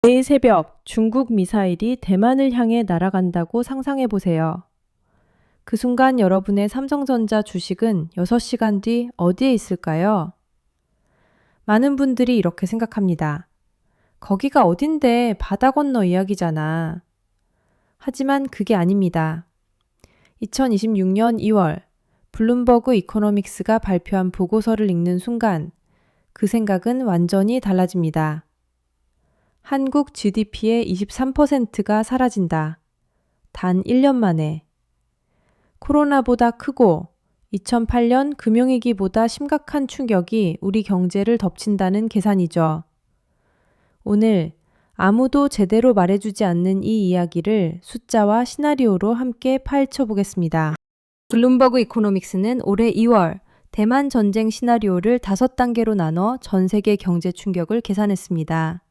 내일 새벽 중국 미사일이 대만을 향해 날아간다고 상상해 보세요. 그 순간 여러분의 삼성전자 주식은 6시간 뒤 어디에 있을까요? 많은 분들이 이렇게 생각합니다. 거기가 어딘데 바다 건너 이야기잖아. 하지만 그게 아닙니다. 2026년 2월 블룸버그 이코노믹스가 발표한 보고서를 읽는 순간 그 생각은 완전히 달라집니다. 한국 GDP의 23%가 사라진다. 단 1년 만에. 코로나보다 크고 2008년 금융위기보다 심각한 충격이 우리 경제를 덮친다는 계산이죠. 오늘 아무도 제대로 말해주지 않는 이 이야기를 숫자와 시나리오로 함께 파헤쳐 보겠습니다. 블룸버그 이코노믹스는 올해 2월 대만 전쟁 시나리오를 5단계로 나눠 전 세계 경제 충격을 계산했습니다.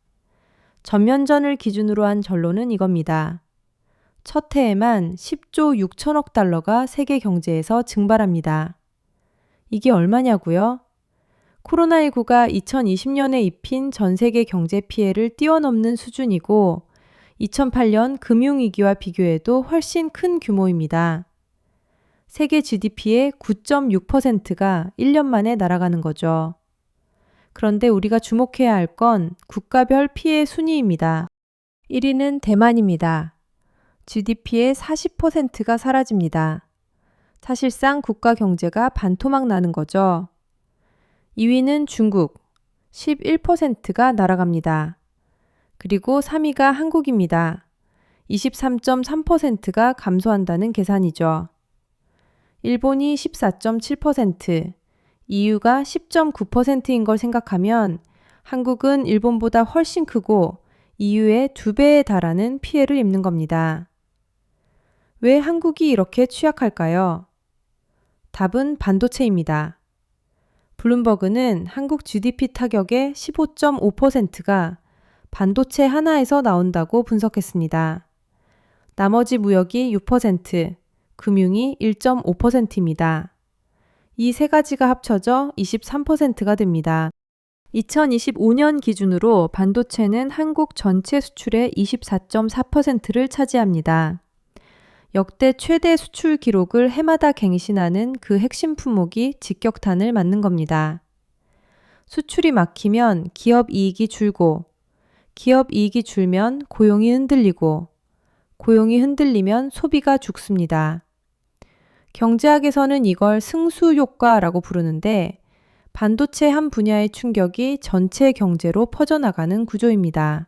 전면전을 기준으로 한 전론은 이겁니다. 첫 해에만 10조 6천억 달러가 세계 경제에서 증발합니다. 이게 얼마냐고요? 코로나19가 2020년에 입힌 전 세계 경제 피해를 뛰어넘는 수준이고 2008년 금융위기와 비교해도 훨씬 큰 규모입니다. 세계 GDP의 9.6%가 1년 만에 날아가는 거죠. 그런데 우리가 주목해야 할 건 국가별 피해 순위입니다. 1위는 대만입니다. GDP의 40%가 사라집니다. 사실상 국가 경제가 반토막 나는 거죠. 2위는 중국, 11%가 날아갑니다. 그리고 3위가 한국입니다. 23.3%가 감소한다는 계산이죠. 일본이 14.7%, EU가 10.9%인 걸 생각하면 한국은 일본보다 훨씬 크고 EU의 2배에 달하는 피해를 입는 겁니다. 왜 한국이 이렇게 취약할까요? 답은 반도체입니다. 블룸버그는 한국 GDP 타격의 15.5%가 반도체 하나에서 나온다고 분석했습니다. 나머지 무역이 6%, 금융이 1.5%입니다. 이 세 가지가 합쳐져 23%가 됩니다. 2025년 기준으로 반도체는 한국 전체 수출의 24.4%를 차지합니다. 역대 최대 수출 기록을 해마다 갱신하는 그 핵심 품목이 직격탄을 맞는 겁니다. 수출이 막히면 기업 이익이 줄고, 기업 이익이 줄면 고용이 흔들리고, 고용이 흔들리면 소비가 죽습니다. 경제학에서는 이걸 승수 효과라고 부르는데 반도체 한 분야의 충격이 전체 경제로 퍼져나가는 구조입니다.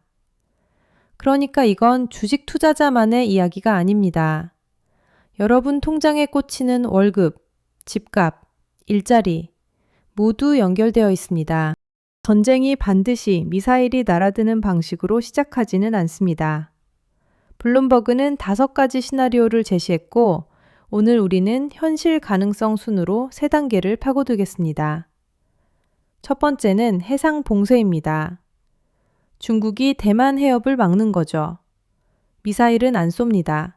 그러니까 이건 주식 투자자만의 이야기가 아닙니다. 여러분 통장에 꽂히는 월급, 집값, 일자리 모두 연결되어 있습니다. 전쟁이 반드시 미사일이 날아드는 방식으로 시작하지는 않습니다. 블룸버그는 5가지 시나리오를 제시했고 오늘 우리는 현실 가능성 순으로 3단계를 파고들겠습니다. 첫 번째는 해상 봉쇄입니다. 중국이 대만 해협을 막는 거죠. 미사일은 안 쏩니다.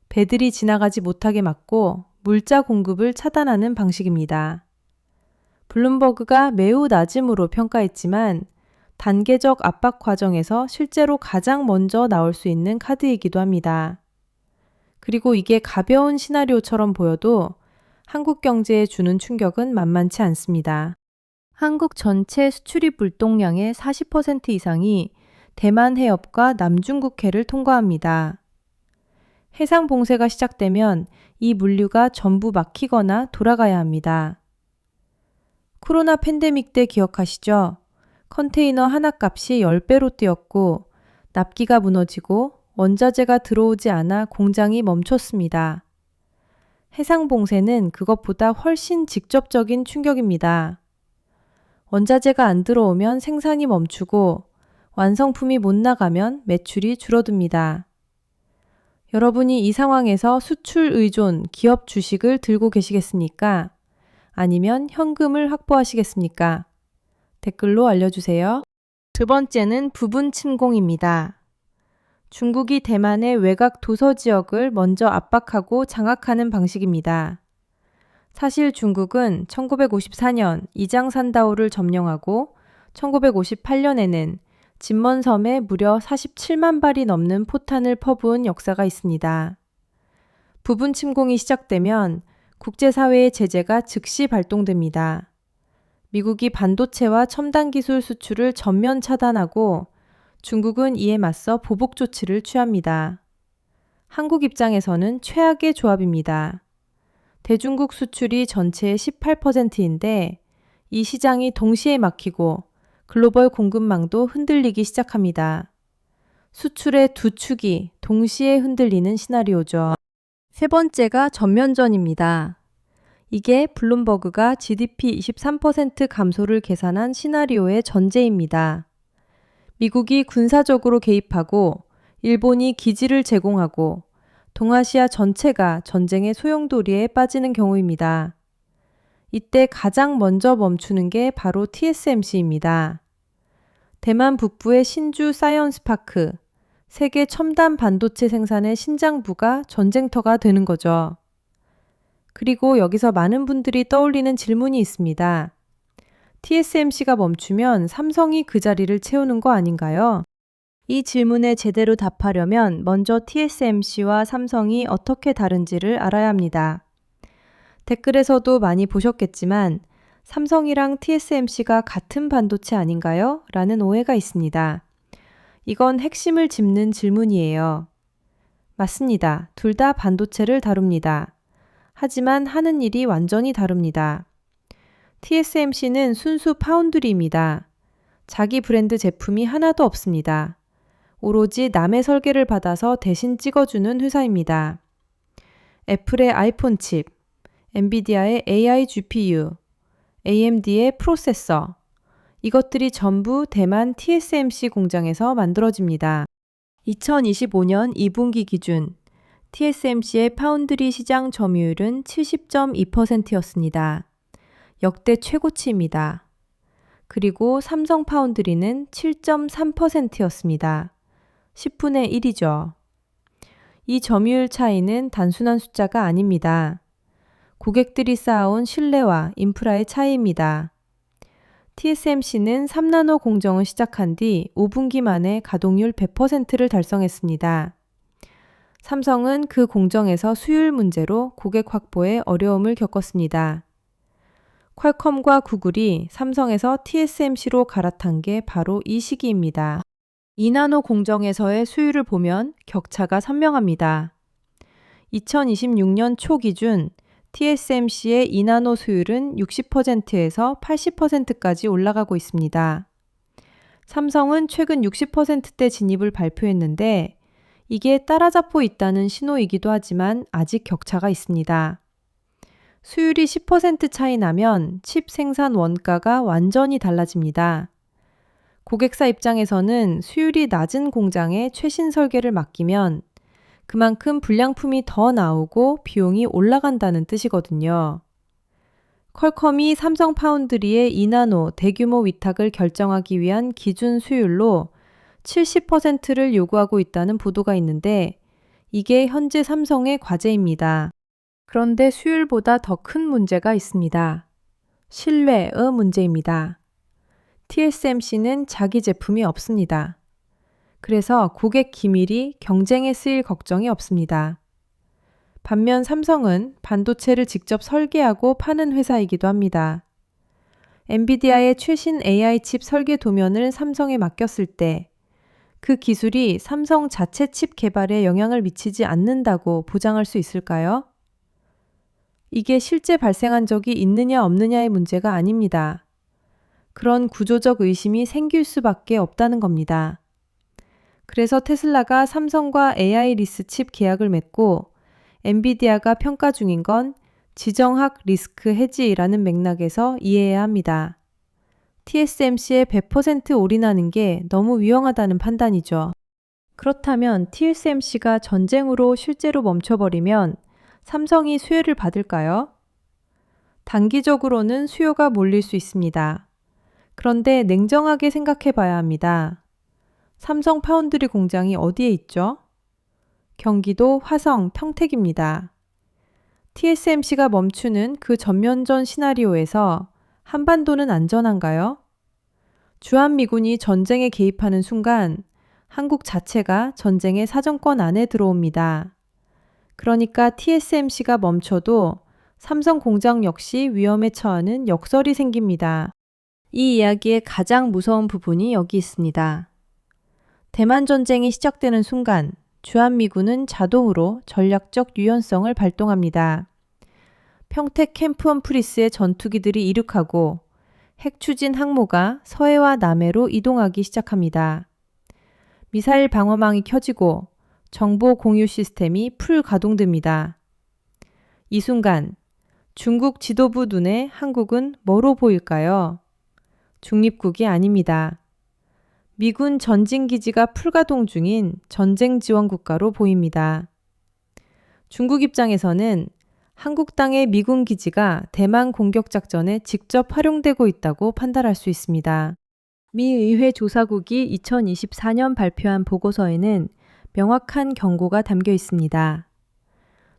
배들이 지나가지 못하게 막고 물자 공급을 차단하는 방식입니다. 블룸버그가 매우 낮음으로 평가했지만 단계적 압박 과정에서 실제로 가장 먼저 나올 수 있는 카드이기도 합니다. 그리고 이게 가벼운 시나리오처럼 보여도 한국 경제에 주는 충격은 만만치 않습니다. 한국 전체 수출입 물동량의 40% 이상이 대만 해협과 남중국해를 통과합니다. 해상 봉쇄가 시작되면 이 물류가 전부 막히거나 돌아가야 합니다. 코로나 팬데믹 때 기억하시죠? 컨테이너 하나 값이 10배로 뛰었고 납기가 무너지고 원자재가 들어오지 않아 공장이 멈췄습니다. 해상 봉쇄는 그것보다 훨씬 직접적인 충격입니다. 원자재가 안 들어오면 생산이 멈추고 완성품이 못 나가면 매출이 줄어듭니다. 여러분이 이 상황에서 수출 의존 기업 주식을 들고 계시겠습니까? 아니면 현금을 확보하시겠습니까? 댓글로 알려주세요. 두 번째는 부분 침공입니다. 중국이 대만의 외곽 도서 지역을 먼저 압박하고 장악하는 방식입니다. 사실 중국은 1954년 이장산다오를 점령하고 1958년에는 진먼섬에 무려 47만 발이 넘는 포탄을 퍼부은 역사가 있습니다. 부분 침공이 시작되면 국제사회의 제재가 즉시 발동됩니다. 미국이 반도체와 첨단 기술 수출을 전면 차단하고 중국은 이에 맞서 보복 조치를 취합니다. 한국 입장에서는 최악의 조합입니다. 대중국 수출이 전체의 18%인데 이 시장이 동시에 막히고 글로벌 공급망도 흔들리기 시작합니다. 수출의 두 축이 동시에 흔들리는 시나리오죠. 세 번째가 전면전입니다. 이게 블룸버그가 GDP 23% 감소를 계산한 시나리오의 전제입니다. 미국이 군사적으로 개입하고 일본이 기지를 제공하고 동아시아 전체가 전쟁의 소용돌이에 빠지는 경우입니다. 이때 가장 먼저 멈추는 게 바로 TSMC입니다. 대만 북부의 신주 사이언스파크, 세계 첨단 반도체 생산의 신장부가 전쟁터가 되는 거죠. 그리고 여기서 많은 분들이 떠올리는 질문이 있습니다. TSMC가 멈추면 삼성이 그 자리를 채우는 거 아닌가요? 이 질문에 제대로 답하려면 먼저 TSMC와 삼성이 어떻게 다른지를 알아야 합니다. 댓글에서도 많이 보셨겠지만 삼성이랑 TSMC가 같은 반도체 아닌가요? 라는 오해가 있습니다. 이건 핵심을 짚는 질문이에요. 맞습니다. 둘 다 반도체를 다룹니다. 하지만 하는 일이 완전히 다릅니다. TSMC는 순수 파운드리입니다. 자기 브랜드 제품이 하나도 없습니다. 오로지 남의 설계를 받아서 대신 찍어주는 회사입니다. 애플의 아이폰 칩, 엔비디아의 AI GPU, AMD의 프로세서, 이것들이 전부 대만 TSMC 공장에서 만들어집니다. 2025년 2분기 기준 TSMC의 파운드리 시장 점유율은 70.2%였습니다. 역대 최고치입니다. 그리고 삼성 파운드리는 7.3%였습니다. 10분의 1이죠. 이 점유율 차이는 단순한 숫자가 아닙니다. 고객들이 쌓아온 신뢰와 인프라의 차이입니다. TSMC는 3나노 공정을 시작한 뒤 5분기 만에 가동률 100%를 달성했습니다. 삼성은 그 공정에서 수율 문제로 고객 확보에 어려움을 겪었습니다. 퀄컴과 구글이 삼성에서 TSMC로 갈아탄 게 바로 이 시기입니다. 2나노 공정에서의 수율을 보면 격차가 선명합니다. 2026년 초 기준 TSMC의 2나노 수율은 60%에서 80%까지 올라가고 있습니다. 삼성은 최근 60%대 진입을 발표했는데 이게 따라잡고 있다는 신호이기도 하지만 아직 격차가 있습니다. 수율이 10% 차이 나면 칩 생산 원가가 완전히 달라집니다. 고객사 입장에서는 수율이 낮은 공장에 최신 설계를 맡기면 그만큼 불량품이 더 나오고 비용이 올라간다는 뜻이거든요. 퀄컴이 삼성 파운드리의 2나노 대규모 위탁을 결정하기 위한 기준 수율로 70%를 요구하고 있다는 보도가 있는데 이게 현재 삼성의 과제입니다. 그런데 수율보다 더 큰 문제가 있습니다. 신뢰의 문제입니다. TSMC는 자기 제품이 없습니다. 그래서 고객 기밀이 경쟁에 쓰일 걱정이 없습니다. 반면 삼성은 반도체를 직접 설계하고 파는 회사이기도 합니다. 엔비디아의 최신 AI 칩 설계 도면을 삼성에 맡겼을 때 그 기술이 삼성 자체 칩 개발에 영향을 미치지 않는다고 보장할 수 있을까요? 이게 실제 발생한 적이 있느냐 없느냐의 문제가 아닙니다. 그런 구조적 의심이 생길 수밖에 없다는 겁니다. 그래서 테슬라가 삼성과 AI 리스 칩 계약을 맺고 엔비디아가 평가 중인 건 지정학 리스크 해지라는 맥락에서 이해해야 합니다. TSMC에 100% 올인하는 게 너무 위험하다는 판단이죠. 그렇다면 TSMC가 전쟁으로 실제로 멈춰버리면 삼성이 수혜를 받을까요? 단기적으로는 수요가 몰릴 수 있습니다. 그런데 냉정하게 생각해 봐야 합니다. 삼성 파운드리 공장이 어디에 있죠? 경기도 화성, 평택입니다. TSMC가 멈추는 그 전면전 시나리오에서 한반도는 안전한가요? 주한미군이 전쟁에 개입하는 순간 한국 자체가 전쟁의 사정권 안에 들어옵니다. 그러니까 TSMC가 멈춰도 삼성 공장 역시 위험에 처하는 역설이 생깁니다. 이 이야기의 가장 무서운 부분이 여기 있습니다. 대만 전쟁이 시작되는 순간 주한미군은 자동으로 전략적 유연성을 발동합니다. 평택 캠프 험프리스의 전투기들이 이륙하고 핵 추진 항모가 서해와 남해로 이동하기 시작합니다. 미사일 방어망이 켜지고 정보 공유 시스템이 풀 가동됩니다. 이 순간 중국 지도부 눈에 한국은 뭐로 보일까요? 중립국이 아닙니다. 미군 전진기지가 풀가동 중인 전쟁 지원 국가로 보입니다. 중국 입장에서는 한국 땅의 미군 기지가 대만 공격 작전에 직접 활용되고 있다고 판단할 수 있습니다. 미 의회 조사국이 2024년 발표한 보고서에는 명확한 경고가 담겨 있습니다.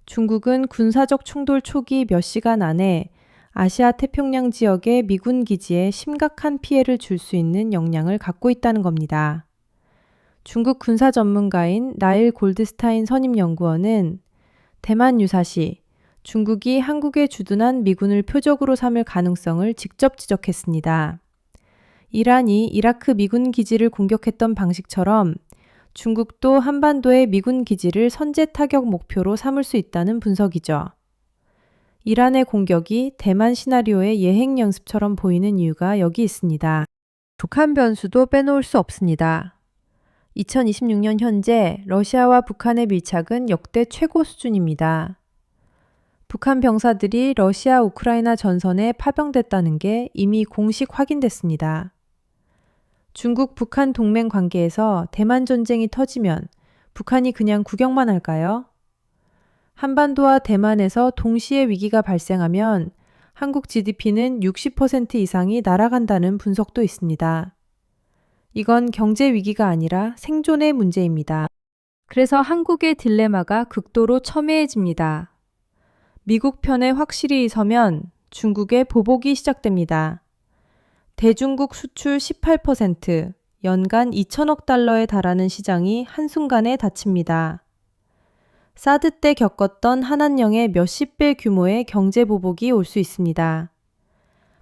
중국은 군사적 충돌 초기 몇 시간 안에 아시아 태평양 지역의 미군 기지에 심각한 피해를 줄 수 있는 역량을 갖고 있다는 겁니다. 중국 군사 전문가인 나일 골드스타인 선임연구원은 대만 유사시 중국이 한국에 주둔한 미군을 표적으로 삼을 가능성을 직접 지적했습니다. 이란이 이라크 미군 기지를 공격했던 방식처럼 중국도 한반도의 미군 기지를 선제 타격 목표로 삼을 수 있다는 분석이죠. 이란의 공격이 대만 시나리오의 예행 연습처럼 보이는 이유가 여기 있습니다. 북한 변수도 빼놓을 수 없습니다. 2026년 현재 러시아와 북한의 밀착은 역대 최고 수준입니다. 북한 병사들이 러시아 우크라이나 전선에 파병됐다는 게 이미 공식 확인됐습니다. 중국 북한 동맹 관계에서 대만 전쟁이 터지면 북한이 그냥 구경만 할까요? 한반도와 대만에서 동시에 위기가 발생하면 한국 GDP는 60% 이상이 날아간다는 분석도 있습니다. 이건 경제 위기가 아니라 생존의 문제입니다. 그래서 한국의 딜레마가 극도로 첨예해집니다. 미국 편에 확실히 서면 중국의 보복이 시작됩니다. 대중국 수출 18%, 연간 2천억 달러에 달하는 시장이 한순간에 닫힙니다. 사드 때 겪었던 한한령의 몇십 배 규모의 경제 보복이 올 수 있습니다.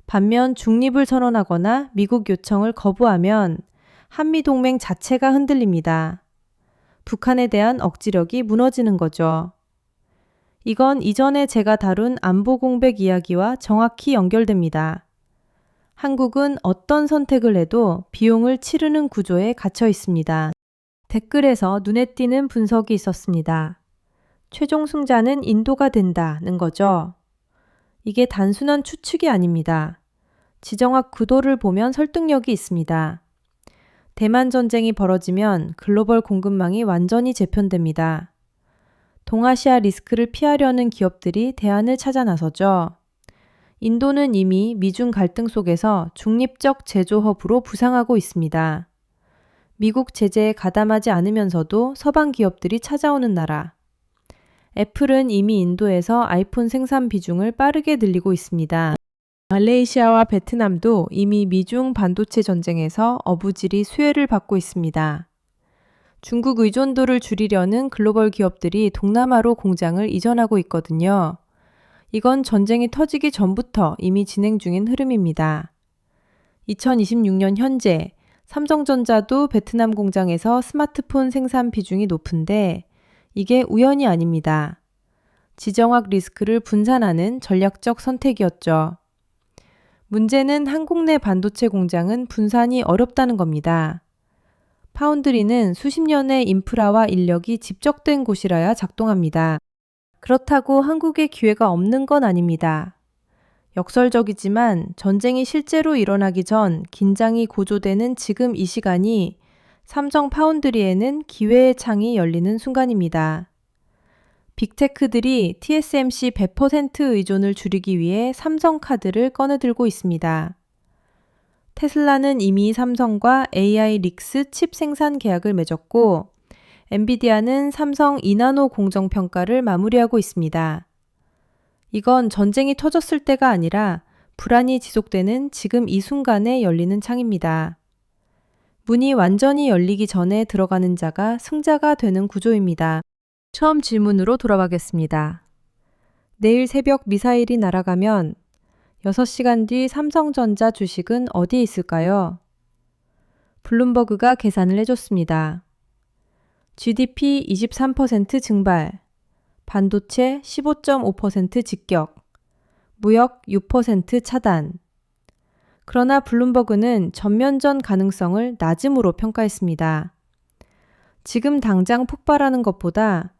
반면 중립을 선언하거나 미국 요청을 거부하면 한미동맹 자체가 흔들립니다. 북한에 대한 억지력이 무너지는 거죠. 이건 이전에 제가 다룬 안보 공백 이야기와 정확히 연결됩니다. 한국은 어떤 선택을 해도 비용을 치르는 구조에 갇혀 있습니다. 댓글에서 눈에 띄는 분석이 있었습니다. 최종 승자는 인도가 된다는 거죠. 이게 단순한 추측이 아닙니다. 지정학 구도를 보면 설득력이 있습니다. 대만 전쟁이 벌어지면 글로벌 공급망이 완전히 재편됩니다. 동아시아 리스크를 피하려는 기업들이 대안을 찾아 나서죠. 인도는 이미 미중 갈등 속에서 중립적 제조 허브로 부상하고 있습니다. 미국 제재에 가담하지 않으면서도 서방 기업들이 찾아오는 나라. 애플은 이미 인도에서 아이폰 생산 비중을 빠르게 늘리고 있습니다. 말레이시아와 베트남도 이미 미중 반도체 전쟁에서 어부질이 수혜를 받고 있습니다. 중국 의존도를 줄이려는 글로벌 기업들이 동남아로 공장을 이전하고 있거든요. 이건 전쟁이 터지기 전부터 이미 진행 중인 흐름입니다. 2026년 현재 삼성전자도 베트남 공장에서 스마트폰 생산 비중이 높은데 이게 우연이 아닙니다. 지정학 리스크를 분산하는 전략적 선택이었죠. 문제는 한국 내 반도체 공장은 분산이 어렵다는 겁니다. 파운드리는 수십 년의 인프라와 인력이 집적된 곳이라야 작동합니다. 그렇다고 한국에 기회가 없는 건 아닙니다. 역설적이지만 전쟁이 실제로 일어나기 전 긴장이 고조되는 지금 이 시간이 삼성 파운드리에는 기회의 창이 열리는 순간입니다. 빅테크들이 TSMC 100% 의존을 줄이기 위해 삼성카드를 꺼내들고 있습니다. 테슬라는 이미 삼성과 AI 릭스 칩 생산 계약을 맺었고 엔비디아는 삼성 2나노 공정 평가를 마무리하고 있습니다. 이건 전쟁이 터졌을 때가 아니라 불안이 지속되는 지금 이 순간에 열리는 창입니다. 문이 완전히 열리기 전에 들어가는 자가 승자가 되는 구조입니다. 처음 질문으로 돌아가겠습니다. 내일 새벽 미사일이 날아가면 6시간 뒤 삼성전자 주식은 어디에 있을까요? 블룸버그가 계산을 해줬습니다. GDP 23% 증발, 반도체 15.5% 직격, 무역 6% 차단. 그러나 블룸버그는 전면전 가능성을 낮음으로 평가했습니다. 지금 당장 폭발하는 것보다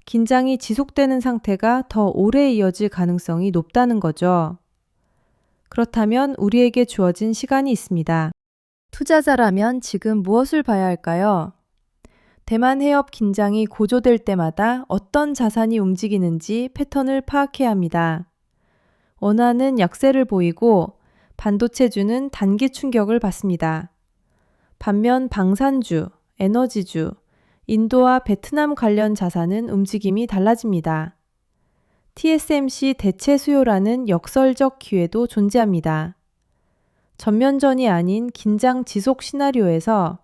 긴장이 지속되는 상태가 더 오래 이어질 가능성이 높다는 거죠. 그렇다면 우리에게 주어진 시간이 있습니다. 투자자라면 지금 무엇을 봐야 할까요? 대만 해협 긴장이 고조될 때마다 어떤 자산이 움직이는지 패턴을 파악해야 합니다. 원화는 약세를 보이고 반도체주는 단기 충격을 받습니다. 반면 방산주, 에너지주, 인도와 베트남 관련 자산은 움직임이 달라집니다. TSMC 대체 수요라는 역설적 기회도 존재합니다. 전면전이 아닌 긴장 지속 시나리오에서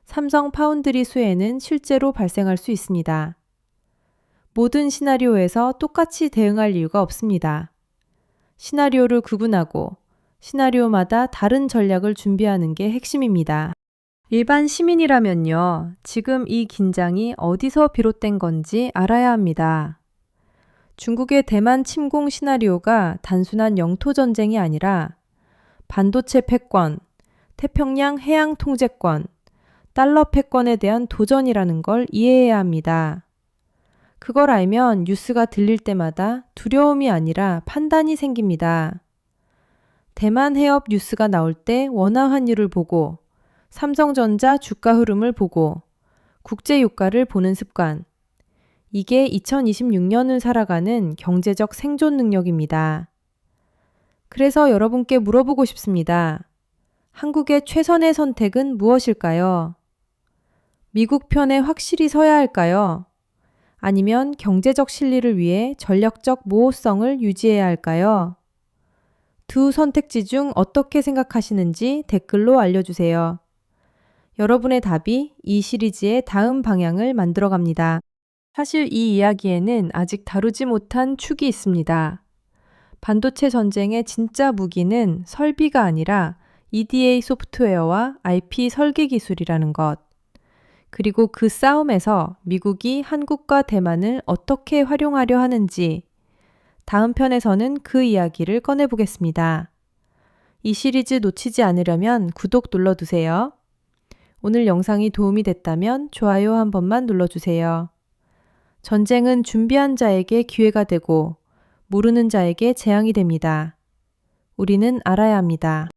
삼성 파운드리 수혜는 실제로 발생할 수 있습니다. 모든 시나리오에서 똑같이 대응할 이유가 없습니다. 시나리오를 구분하고 시나리오마다 다른 전략을 준비하는 게 핵심입니다. 일반 시민이라면요, 지금 이 긴장이 어디서 비롯된 건지 알아야 합니다. 중국의 대만 침공 시나리오가 단순한 영토 전쟁이 아니라 반도체 패권, 태평양 해양 통제권, 달러 패권에 대한 도전이라는 걸 이해해야 합니다. 그걸 알면 뉴스가 들릴 때마다 두려움이 아니라 판단이 생깁니다. 대만 해협 뉴스가 나올 때 원화 환율을 보고 삼성전자 주가 흐름을 보고 국제 유가를 보는 습관. 이게 2026년을 살아가는 경제적 생존 능력입니다. 그래서 여러분께 물어보고 싶습니다. 한국의 최선의 선택은 무엇일까요? 미국 편에 확실히 서야 할까요? 아니면 경제적 실리를 위해 전략적 모호성을 유지해야 할까요? 두 선택지 중 어떻게 생각하시는지 댓글로 알려주세요. 여러분의 답이 이 시리즈의 다음 방향을 만들어갑니다. 사실 이 이야기에는 아직 다루지 못한 축이 있습니다. 반도체 전쟁의 진짜 무기는 설비가 아니라 EDA 소프트웨어와 IP 설계 기술이라는 것. 그리고 그 싸움에서 미국이 한국과 대만을 어떻게 활용하려 하는지 다음 편에서는 그 이야기를 꺼내보겠습니다. 이 시리즈 놓치지 않으려면 구독 눌러두세요. 오늘 영상이 도움이 됐다면 좋아요 한 번만 눌러주세요. 전쟁은 준비한 자에게 기회가 되고 모르는 자에게 재앙이 됩니다. 우리는 알아야 합니다.